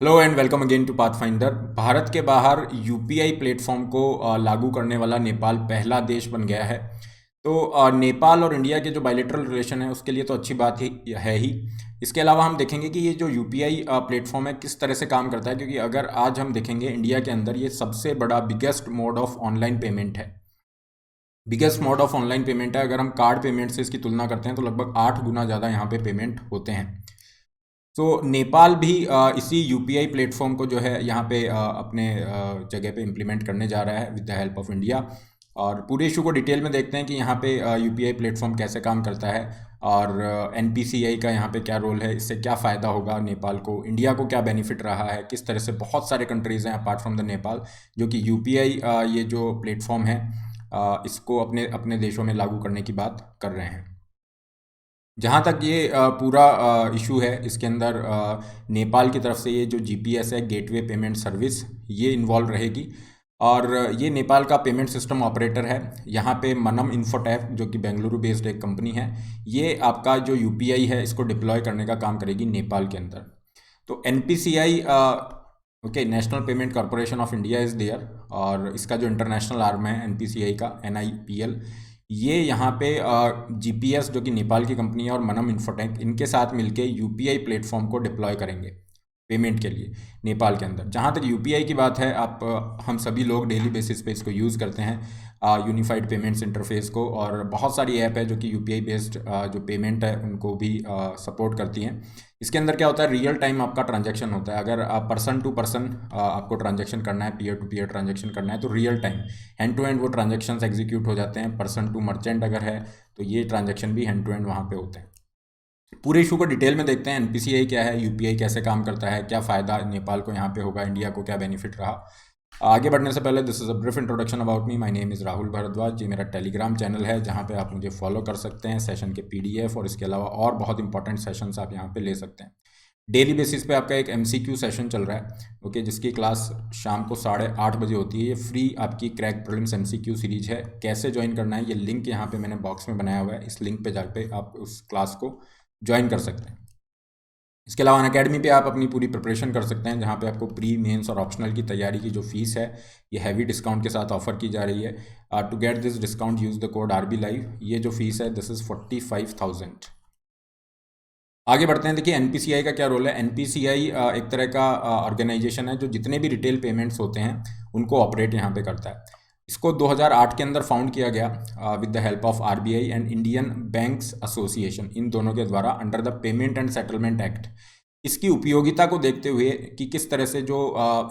Hello and welcome again to Pathfinder. Bharat के बाहर UPI platform को लागू करने वाला नेपाल पहला देश बन गया है। तो नेपाल और इंडिया के जो बायलैटरल रिलेशन है उसके लिए तो अच्छी बात ही है ही। इसके अलावा हम देखेंगे कि ये जो यूपीआई प्लेटफॉर्म है किस तरह से काम करता है, क्योंकि अगर आज हम देखेंगे इंडिया के अंदर ये सबसे बड़ा biggest mode of online payment है। Biggest mode of online payment है। अगर हम कार्ड पेमेंट से इसकी तुलना करते हैं तो लगभग 8 गुना ज़्यादा यहाँ पे पेमेंट होते हैं। तो नेपाल भी इसी यूपीआई प्लेटफॉर्म को जो है यहाँ पे अपने जगह पे इम्प्लीमेंट करने जा रहा है with the help of India. और पूरे इशू को डिटेल में देखते हैं कि यहाँ पे यूपीआई प्लेटफॉर्म कैसे काम करता है और एनपीसीआई का यहाँ पे क्या रोल है, इससे क्या फ़ायदा होगा नेपाल को, इंडिया को क्या बेनिफिट रहा है, किस तरह से बहुत सारे कंट्रीज़ हैं अपार्ट फ्रॉम द नेपाल जो कि यूपीआई ये जो प्लेटफॉर्म है इसको अपने अपने देशों में लागू करने की बात कर रहे हैं। जहाँ तक ये पूरा इशू है, इसके अंदर नेपाल की तरफ से ये जो जीपीएस है, गेटवे पेमेंट सर्विस, ये इन्वॉल्व रहेगी। और ये नेपाल का पेमेंट सिस्टम ऑपरेटर है। यहाँ पे मनम इन्फोटेक जो कि बेंगलुरु बेस्ड एक कंपनी है, ये आपका जो यूपीआई है इसको डिप्लॉय करने का काम करेगी नेपाल के अंदर। तो NPCI okay, national payment corporation of India is there, और इसका जो इंटरनेशनल आर्म है एनपीसीआई का, एनआईपीएल, ये यहाँ पे जीपीएस जो कि नेपाल की कंपनी है और मनम इन्फोटेक, इनके साथ मिलके यूपीआई प्लेटफॉर्म को डिप्लॉय करेंगे पेमेंट के लिए नेपाल के अंदर। जहाँ तक यूपीआई की बात है, आप हम सभी लोग डेली बेसिस पे इसको यूज़ करते हैं, यूनिफाइड पेमेंट्स इंटरफेस को, और बहुत सारी ऐप है जो कि यूपीआई बेस्ड जो पेमेंट है उनको भी सपोर्ट करती हैं। इसके अंदर क्या होता है, रियल टाइम आपका ट्रांजैक्शन होता है। अगर पर्सन टू पर्सन आपको ट्रांजैक्शन करना है, पीयर टू पीयर ट्रांजैक्शन करना है, तो real time hand to hand वो ट्रांजैक्शंस एग्जीक्यूट हो जाते हैं। पर्सन टू मर्चेंट अगर है तो ये ट्रांजैक्शन भी हैंड टू हैंड वहाँ पे होते हैं। पूरे इशू को डिटेल में देखते हैं, एनपीसीआई क्या है, यूपीआई कैसे काम करता है, क्या फ़ायदा नेपाल को यहाँ पे होगा, इंडिया को क्या बेनिफिट रहा। आगे बढ़ने से पहले this is a brief introduction about me. My name is Rahul Bhardwaj. ये मेरा टेलीग्राम चैनल है जहाँ पे आप मुझे फॉलो कर सकते हैं, सेशन के पीडीएफ और इसके अलावा और बहुत इंपॉर्टेंट सेशंस आप यहाँ पे ले सकते हैं। डेली बेसिस पे आपका एक एमसीक्यू सेशन चल रहा है, ओके, जिसकी क्लास शाम को 8:30 बजे होती है। ये फ्री आपकी क्रैक प्रीलिम्स एमसीक्यू सीरीज है। कैसे ज्वाइन करना है, ये लिंक यहाँ पे मैंने बॉक्स में बनाया हुआ है, इस लिंक पे जाके आप उस क्लास को ज्वाइन कर सकते हैं। इसके अलावा अनअकैडमी पे आप अपनी पूरी प्रिपरेशन कर सकते हैं, जहाँ पे आपको प्री मेंस और ऑप्शनल की तैयारी की जो फीस है ये हैवी डिस्काउंट के साथ ऑफर की जा रही है। To get this discount use the code RB live. ये जो फीस है दिस इज़ 45,000। आगे बढ़ते हैं। देखिए एनपीसीआई का क्या रोल है। एनपीसीआई एक तरह का ऑर्गेनाइजेशन है जो जितने भी रिटेल पेमेंट्स होते हैं उनको ऑपरेट यहाँ पे करता है। इसको 2008 के अंदर फाउंड किया गया with the help of RBI and Indian banks association, इन दोनों के द्वारा, under the payment and settlement act. इसकी उपयोगिता को देखते हुए कि किस तरह से जो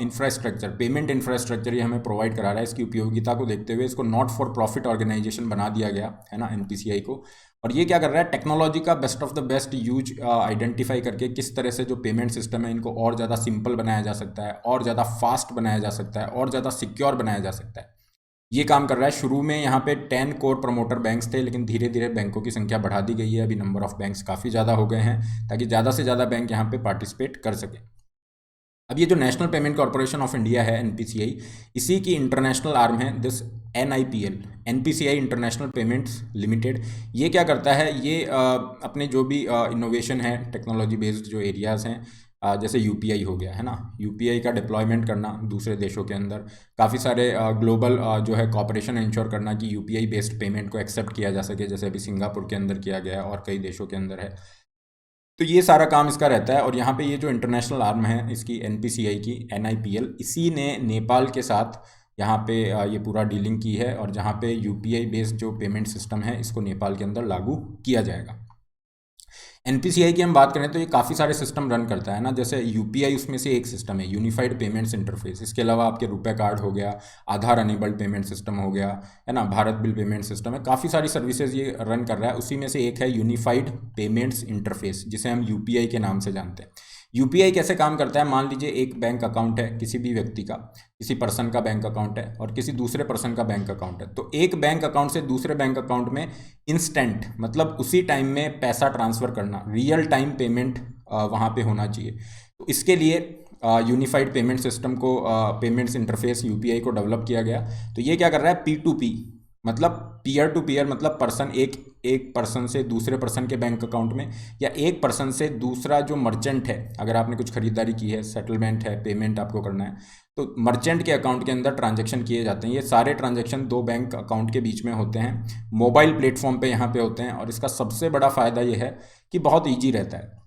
इंफ्रास्ट्रक्चर, पेमेंट इंफ्रास्ट्रक्चर ये हमें प्रोवाइड करा रहा है, इसकी उपयोगिता को देखते हुए इसको नॉट फॉर प्रॉफिट ऑर्गेनाइजेशन बना दिया गया है ना, एनपीसीआई को। और ये क्या कर रहा है, टेक्नोलॉजी का best of the best use identify करके किस तरह से जो पेमेंट सिस्टम है इनको और ज़्यादा सिंपल बनाया जा सकता है, और ज़्यादा फास्ट बनाया जा सकता है, और ज़्यादा सिक्योर बनाया जा सकता है, ये काम कर रहा है। शुरू में यहाँ पे 10 कोर प्रमोटर बैंक्स थे, लेकिन धीरे धीरे बैंकों की संख्या बढ़ा दी गई है। अभी नंबर ऑफ बैंक्स काफ़ी ज़्यादा हो गए हैं ताकि ज़्यादा से ज़्यादा बैंक यहाँ पे पार्टिसिपेट कर सके। अब ये जो national payment corporation of India है एनपीसीआई, इसी की इंटरनेशनल आर्म है this NIPL, NPCI international payments limited. ये क्या करता है, ये अपने जो भी इनोवेशन है, टेक्नोलॉजी बेस्ड जो एरियाज़ हैं, जैसे यूपीआई हो गया है ना, यूपीआई का डिप्लॉयमेंट करना दूसरे देशों के अंदर, काफ़ी सारे ग्लोबल जो है कॉपरेशन इंश्योर करना कि यूपीआई बेस्ड पेमेंट को एक्सेप्ट किया जा सके, जैसे अभी सिंगापुर के अंदर किया गया है और कई देशों के अंदर है। तो ये सारा काम इसका रहता है। और यहाँ पे ये जो इंटरनेशनल आर्म है इसकी एनपीसीआई की, एनआईपीएल, इसी ने नेपाल के साथ यहाँ पे ये पूरा डीलिंग की है, और जहाँ पे यूपीआई बेस्ड जो पेमेंट सिस्टम है इसको नेपाल के अंदर लागू किया जाएगा। एनपीसीआई की हम बात करें तो ये काफ़ी सारे सिस्टम रन करता है ना, जैसे यूपीआई उसमें से एक सिस्टम है, यूनिफाइड पेमेंट्स इंटरफेस। इसके अलावा आपके रुपए कार्ड हो गया, आधार अनेबल्ड पेमेंट सिस्टम हो गया, है ना, भारत बिल पेमेंट सिस्टम है, काफ़ी सारी सर्विसेज ये रन कर रहा है। उसी में से एक है यूनिफाइड पेमेंट्स इंटरफेस, जिसे हम यूपीआई के नाम से जानते हैं। यूपीआई कैसे काम करता है, मान लीजिए एक बैंक अकाउंट है किसी भी व्यक्ति का, किसी पर्सन का बैंक अकाउंट है और किसी दूसरे पर्सन का बैंक अकाउंट है। तो एक बैंक अकाउंट से दूसरे बैंक अकाउंट में इंस्टेंट, मतलब उसी टाइम में पैसा ट्रांसफ़र करना, रियल टाइम पेमेंट वहाँ पे होना चाहिए। तो इसके लिए यूनिफाइड पेमेंट सिस्टम को, पेमेंट्स इंटरफेस यूपीआई को डेवलप किया गया। तो ये क्या कर रहा है, पी टू पी, मतलब पीयर टू पीयर, मतलब पर्सन एक एक पर्सन से दूसरे पर्सन के बैंक अकाउंट में, या एक पर्सन से दूसरा जो मर्चेंट है, अगर आपने कुछ खरीदारी की है, सेटलमेंट है, पेमेंट आपको करना है, तो मर्चेंट के अकाउंट के अंदर ट्रांजैक्शन किए जाते हैं। ये सारे ट्रांजैक्शन दो बैंक अकाउंट के बीच में होते हैं, मोबाइल प्लेटफॉर्म पे यहाँ पे होते हैं। और इसका सबसे बड़ा फ़ायदा ये है कि बहुत ईजी रहता है।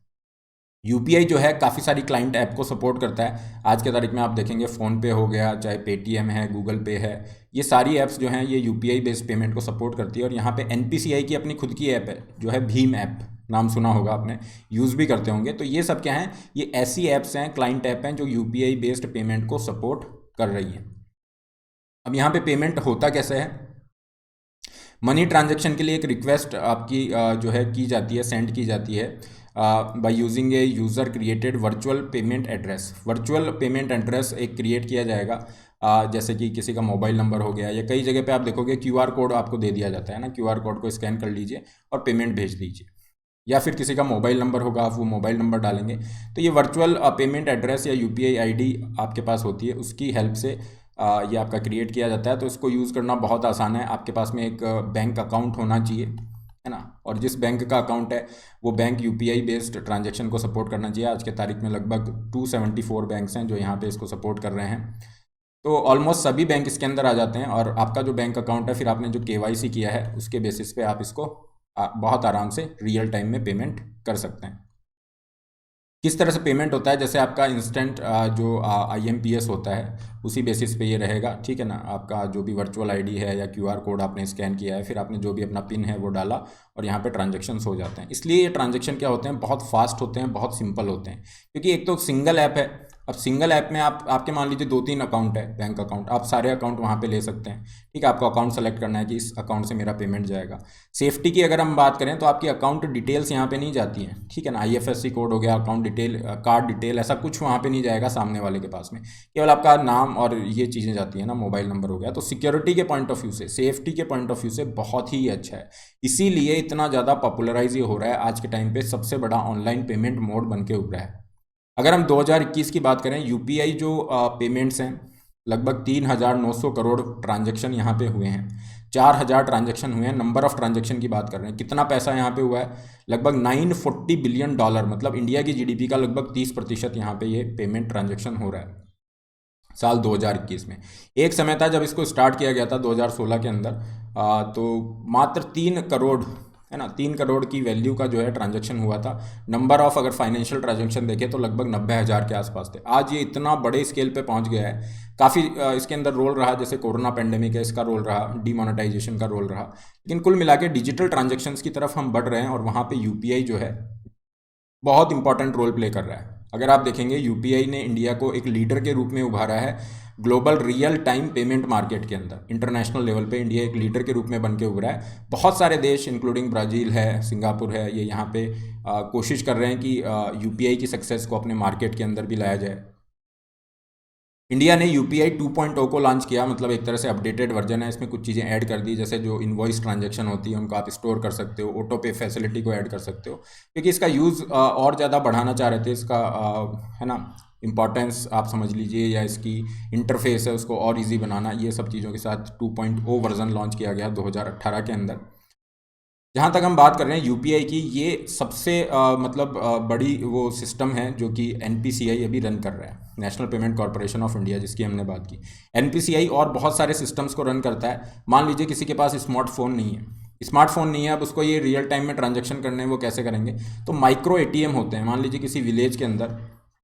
यूपीआई जो है काफ़ी सारी क्लाइंट ऐप को सपोर्ट करता है। आज के तारीख में आप देखेंगे फ़ोनपे हो गया, चाहे पेटीएम है, गूगल पे है, ये सारी ऐप्स जो हैं ये यूपीआई बेस्ड पेमेंट को सपोर्ट करती है। और यहाँ पे एनपीसीआई की अपनी खुद की ऐप है जो है भीम ऐप, नाम सुना होगा आपने, यूज़ भी करते होंगे। तो ये सब क्या हैं, ये ऐसी ऐप्स हैं, क्लाइंट ऐप हैं जो यूपीआई बेस्ड पेमेंट को सपोर्ट कर रही हैं। अब यहाँ पे पेमेंट होता कैसे है, मनी ट्रांजैक्शन के लिए एक रिक्वेस्ट आपकी जो है की जाती है, सेंड की जाती है by using A user created virtual payment address. Virtual payment address एक क्रिएट किया जाएगा, जैसे कि किसी का मोबाइल नंबर हो गया, या कई जगह पे आप देखोगे क्यूआर कोड आपको दे दिया जाता है ना, क्यूआर कोड को स्कैन कर लीजिए और पेमेंट भेज दीजिए। या फिर किसी का मोबाइल नंबर होगा, आप वो मोबाइल नंबर डालेंगे। तो ये वर्चुअल पेमेंट एड्रेस या यूपीआई आईडी आपके पास होती है, उसकी हेल्प से ये आपका क्रिएट किया जाता है। तो इसको यूज़ करना बहुत आसान है। आपके पास में एक बैंक अकाउंट होना चाहिए, है ना, और जिस बैंक का अकाउंट है वो बैंक यूपीआई बेस्ड ट्रांजैक्शन को सपोर्ट करना चाहिए। आज के तारीख में लगभग 274 बैंक्स हैं जो यहाँ पे इसको सपोर्ट कर रहे हैं। तो ऑलमोस्ट सभी बैंक इसके अंदर आ जाते हैं। और आपका जो बैंक अकाउंट है, फिर आपने जो केवाईसी किया है, उसके बेसिस पे आप इसको बहुत आराम से रियल टाइम में पेमेंट कर सकते हैं। किस तरह से पेमेंट होता है, जैसे आपका इंस्टेंट जो आईएमपीएस होता है उसी बेसिस पे ये रहेगा, ठीक है ना। आपका जो भी वर्चुअल आईडी है या क्यूआर कोड आपने स्कैन किया है, फिर आपने जो भी अपना पिन है वो डाला और यहाँ पे ट्रांजैक्शंस हो जाते हैं। इसलिए ये ट्रांजैक्शन क्या होते हैं, बहुत फास्ट होते हैं, बहुत सिंपल होते हैं, क्योंकि एक तो सिंगल ऐप है। अब सिंगल ऐप में आपके मान लीजिए 2-3 अकाउंट है, बैंक अकाउंट, आप सारे अकाउंट वहाँ पे ले सकते हैं, ठीक है। आपको अकाउंट सेलेक्ट करना है कि इस अकाउंट से मेरा पेमेंट जाएगा। सेफ्टी की अगर हम बात करें तो आपकी अकाउंट डिटेल्स यहाँ पे नहीं जाती हैं, ठीक है ना। आईएफएससी कोड हो गया, अकाउंट डिटेल, कार्ड डिटेल, ऐसा कुछ वहाँ पे नहीं जाएगा सामने वाले के पास में, केवल आपका नाम और ये चीज़ें जाती है ना, मोबाइल नंबर हो गया। तो सिक्योरिटी के पॉइंट ऑफ व्यू से, सेफ्टी के पॉइंट ऑफ व्यू से बहुत ही अच्छा है। इसीलिए इतना ज़्यादा पॉपुलराइज ये हो रहा है, आज के टाइम पे सबसे बड़ा ऑनलाइन पेमेंट मोड बन के उभरा है। अगर हम 2021 की बात करें, यूपीआई जो पेमेंट्स हैं, लगभग 3,900 करोड़ ट्रांजैक्शन यहाँ पे हुए हैं, 4,000 ट्रांजैक्शन हुए हैं। नंबर ऑफ ट्रांजैक्शन की बात कर रहे हैं, कितना पैसा यहाँ पे हुआ है, लगभग $940 बिलियन, मतलब इंडिया की जीडीपी का लगभग 30% यहाँ पे ये पेमेंट ट्रांजैक्शन हो रहा है साल 2021 में। एक समय था जब इसको स्टार्ट किया गया था 2016 के अंदर, तो मात्र 3 करोड़, है ना, 3 करोड़ की वैल्यू का जो है ट्रांजैक्शन हुआ था। नंबर ऑफ अगर फाइनेंशियल ट्रांजैक्शन देखें तो लगभग 90,000 के आसपास थे। आज ये इतना बड़े स्केल पे पहुंच गया है। काफ़ी इसके अंदर रोल रहा, जैसे कोरोना पेंडेमिक है, इसका रोल रहा, डीमोनेटाइजेशन का रोल रहा, लेकिन कुल मिला के डिजिटल ट्रांजेक्शन्स की तरफ हम बढ़ रहे हैं और वहाँ पर यूपीआई जो है बहुत इंपॉर्टेंट रोल प्ले कर रहा है। अगर आप देखेंगे, यूपीआई ने इंडिया को एक लीडर के रूप में उभारा है global real time payment market के अंदर। इंटरनेशनल लेवल पे इंडिया एक लीडर के रूप में बन के उभरा है। बहुत सारे देश इंक्लूडिंग ब्राज़ील है, सिंगापुर है, ये यहाँ पे कोशिश कर रहे हैं कि यूपीआई की सक्सेस को अपने मार्केट के अंदर भी लाया जाए। इंडिया ने यूपीआई 2.0 को लॉन्च किया, मतलब एक तरह से अपडेटेड वर्जन है। इसमें कुछ चीज़ें ऐड कर दी, जैसे जो इनवॉइस ट्रांजैक्शन होती है उनको आप स्टोर कर सकते हो, ऑटो पे फैसिलिटी को ऐड कर सकते हो, क्योंकि इसका यूज़ और ज़्यादा बढ़ाना चाह रहे थे। इसका है ना, इम्पॉर्टेंस आप समझ लीजिए, या इसकी इंटरफेस है उसको और इजी बनाना, ये सब चीज़ों के साथ 2.0 वर्जन लॉन्च किया गया 2018 के अंदर। जहाँ तक हम बात कर रहे हैं यूपीआई की, ये सबसे मतलब बड़ी वो सिस्टम है जो कि एनपीसीआई अभी रन कर रहा है, national payment corporation of India, जिसकी हमने बात की। एनपीसीआई और बहुत सारे सिस्टम्स को रन करता है। मान लीजिए किसी के पास स्मार्टफोन नहीं है, अब उसको ये रियल टाइम में ट्रांजेक्शन करने हैं, वो कैसे करेंगे, तो माइक्रो एटीएम होते हैं। मान लीजिए किसी विलेज के अंदर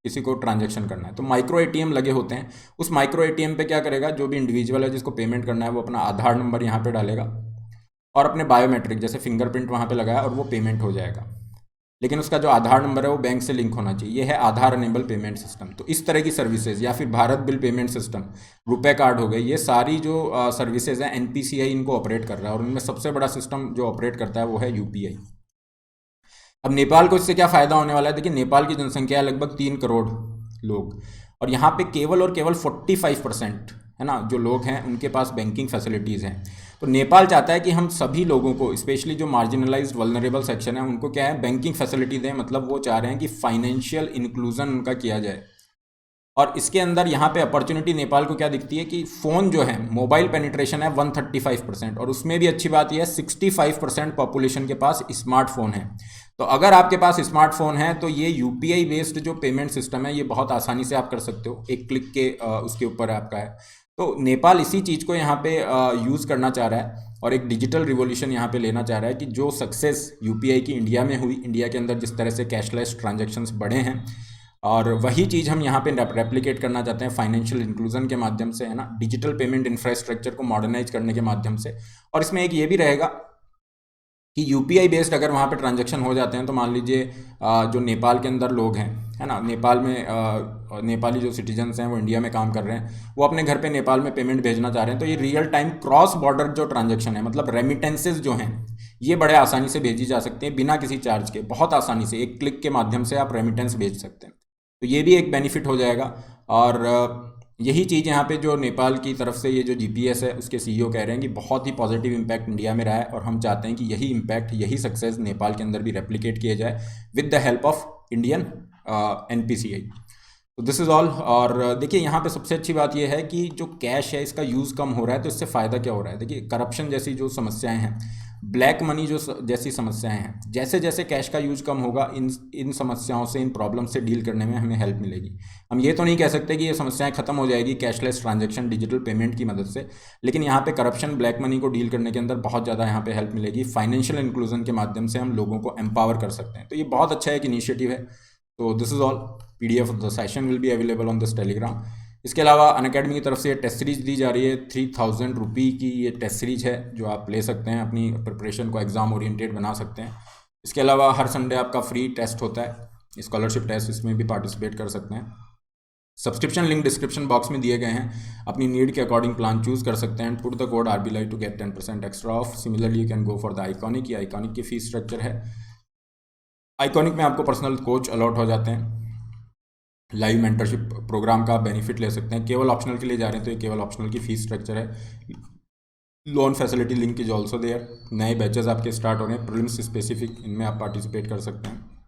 किसी को ट्रांजेक्शन करना है तो माइक्रो एटीएम लगे होते हैं। उस माइक्रो एटीएम पे क्या करेगा, जो भी इंडिविजुअल है जिसको पेमेंट करना है, वो अपना आधार नंबर यहाँ पे डालेगा और अपने बायोमेट्रिक जैसे फिंगरप्रिंट वहाँ पे लगाया और वो पेमेंट हो जाएगा। लेकिन उसका जो आधार नंबर है वो बैंक से लिंक होना चाहिए। ये है आधार अनेबल पेमेंट सिस्टम। तो इस तरह की सर्विसेज, या फिर भारत बिल पेमेंट सिस्टम, रुपए कार्ड हो गए, ये सारी जो सर्विसेज हैं एनपीसीआई इनको ऑपरेट कर रहा है, और उनमें सबसे बड़ा सिस्टम जो ऑपरेट करता है वो है यूपीआई। अब नेपाल को इससे क्या फ़ायदा होने वाला है, देखिए नेपाल की जनसंख्या है लगभग 3 करोड़ लोग, और यहाँ पे केवल और केवल 45% है ना जो लोग हैं उनके पास बैंकिंग फैसिलिटीज़ हैं। तो नेपाल चाहता है कि हम सभी लोगों को, स्पेशली जो मार्जिनलाइज्ड वल्नरेबल सेक्शन है, उनको क्या है, बैंकिंग फैसिलिटी दें। मतलब वो चाह रहे हैं कि फाइनेंशियल इंक्लूजन उनका किया जाए। और इसके अंदर यहाँ पे अपॉर्चुनिटी नेपाल को क्या दिखती है कि फ़ोन जो है मोबाइल पेनिट्रेशन है 135%, और उसमें भी अच्छी बात यह है 65% पॉपुलेशन के पास स्मार्टफोन है। तो अगर आपके पास स्मार्टफोन है तो ये यूपीआई बेस्ड जो पेमेंट सिस्टम है ये बहुत आसानी से आप कर सकते हो, एक क्लिक के उसके ऊपर आपका है। तो नेपाल इसी चीज़ को यहाँ पे यूज़ करना चाह रहा है और एक डिजिटल रिवॉल्यूशन यहाँ पे लेना चाह रहा है कि जो सक्सेस यूपीआई की इंडिया में हुई, इंडिया के अंदर जिस तरह से कैशलेस ट्रांजैक्शंस बढ़े हैं, और वही चीज़ हम यहाँ पे रेप्लिकेट करना चाहते हैं फाइनेंशियल इंक्लूजन के माध्यम से, है ना, डिजिटल पेमेंट इंफ्रास्ट्रक्चर को मॉडर्नाइज करने के माध्यम से। और इसमें एक ये भी रहेगा कि यूपीआई बेस्ड अगर वहाँ पे ट्रांजैक्शन हो जाते हैं तो मान लीजिए जो नेपाल के अंदर लोग हैं, है ना, नेपाल में नेपाली जो सिटीजन्स हैं वो इंडिया में काम कर रहे हैं, वो अपने घर पे नेपाल में पेमेंट भेजना चाह रहे हैं, तो ये रियल टाइम क्रॉस बॉर्डर जो ट्रांजैक्शन है, मतलब रेमिटेंसेज जो हैं, ये बड़े आसानी से भेजी जा सकती हैं बिना किसी चार्ज के, बहुत आसानी से एक क्लिक के माध्यम से आप रेमिटेंस भेज सकते हैं। तो ये भी एक बेनिफिट हो जाएगा। और यही चीज़ यहाँ पे जो नेपाल की तरफ से ये जो जीपीएस है उसके सीईओ कह रहे हैं कि बहुत ही पॉजिटिव इम्पैक्ट इंडिया में रहा है, और हम चाहते हैं कि यही इम्पैक्ट, यही सक्सेस नेपाल के अंदर भी रेप्लिकेट किया जाए with the help of Indian NPCI. तो दिस इज़ ऑल। और देखिए यहाँ पे सबसे अच्छी बात यह है कि जो कैश है इसका यूज़ कम हो रहा है, तो इससे फ़ायदा क्या हो रहा है, देखिए करप्शन जैसी जो समस्याएं हैं, ब्लैक मनी जो जैसी समस्याएं हैं, जैसे जैसे कैश का यूज कम होगा इन समस्याओं से, इन प्रॉब्लम से डील करने में हमें हेल्प मिलेगी। हम ये तो नहीं कह सकते कि ये समस्याएं खत्म हो जाएगी कैशलेस ट्रांजैक्शन डिजिटल पेमेंट की मदद से, लेकिन यहाँ पे करप्शन ब्लैक मनी को डील करने के अंदर बहुत ज़्यादा यहाँ पे हेल्प मिलेगी। फाइनेंशियल इंक्लूजन के माध्यम से हम लोगों को एम्पावर कर सकते हैं, तो ये बहुत अच्छा एक इनिशिएटिव है। तो this is all. PDF of the session will be available on this Telegram. इसके अलावा अनअकैडमी की तरफ से टेस्ट सीरीज दी जा रही है, 3000 रुपये की ये टेस्ट सीरीज है जो आप ले सकते हैं, अपनी प्रिपरेशन को एग्ज़ाम ओरिएंटेड बना सकते हैं। इसके अलावा हर संडे आपका फ्री टेस्ट होता है, स्कॉलरशिप टेस्ट, इसमें भी पार्टिसिपेट कर सकते हैं। सब्सक्रिप्शन लिंक डिस्क्रिप्शन बॉक्स में दिए गए हैं, अपनी नीड के अकॉर्डिंग प्लान चूज कर सकते हैं। Put the code RBLI to get 10% extra off. Similarly you can go for the iconic. ये आइकॉनिक की फीस स्ट्रक्चर है। आइकॉनिक में आपको पर्सनल कोच अलॉट हो जाते हैं, लाइव मेंटरशिप प्रोग्राम का बेनिफिट ले सकते हैं। केवल ऑप्शनल के लिए जा रहे हैं तो ये केवल ऑप्शनल की फीस स्ट्रक्चर है। Loan facility link is also there. नए बैचेस आपके स्टार्ट हो रहे हैं, प्रीलिम्स स्पेसिफिक, इनमें आप पार्टिसिपेट कर सकते हैं।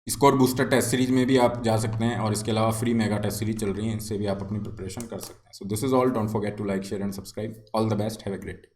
स्कोर बूस्टर टेस्ट सीरीज में भी आप जा सकते हैं, और इसके अलावा फ्री मेगा टेस्ट सीरीज चल रही है, इनसे भी आप अपनी प्रिपरेशन कर सकते हैं। So this is all. Don't forget to like, share and subscribe. All the best, have a great day.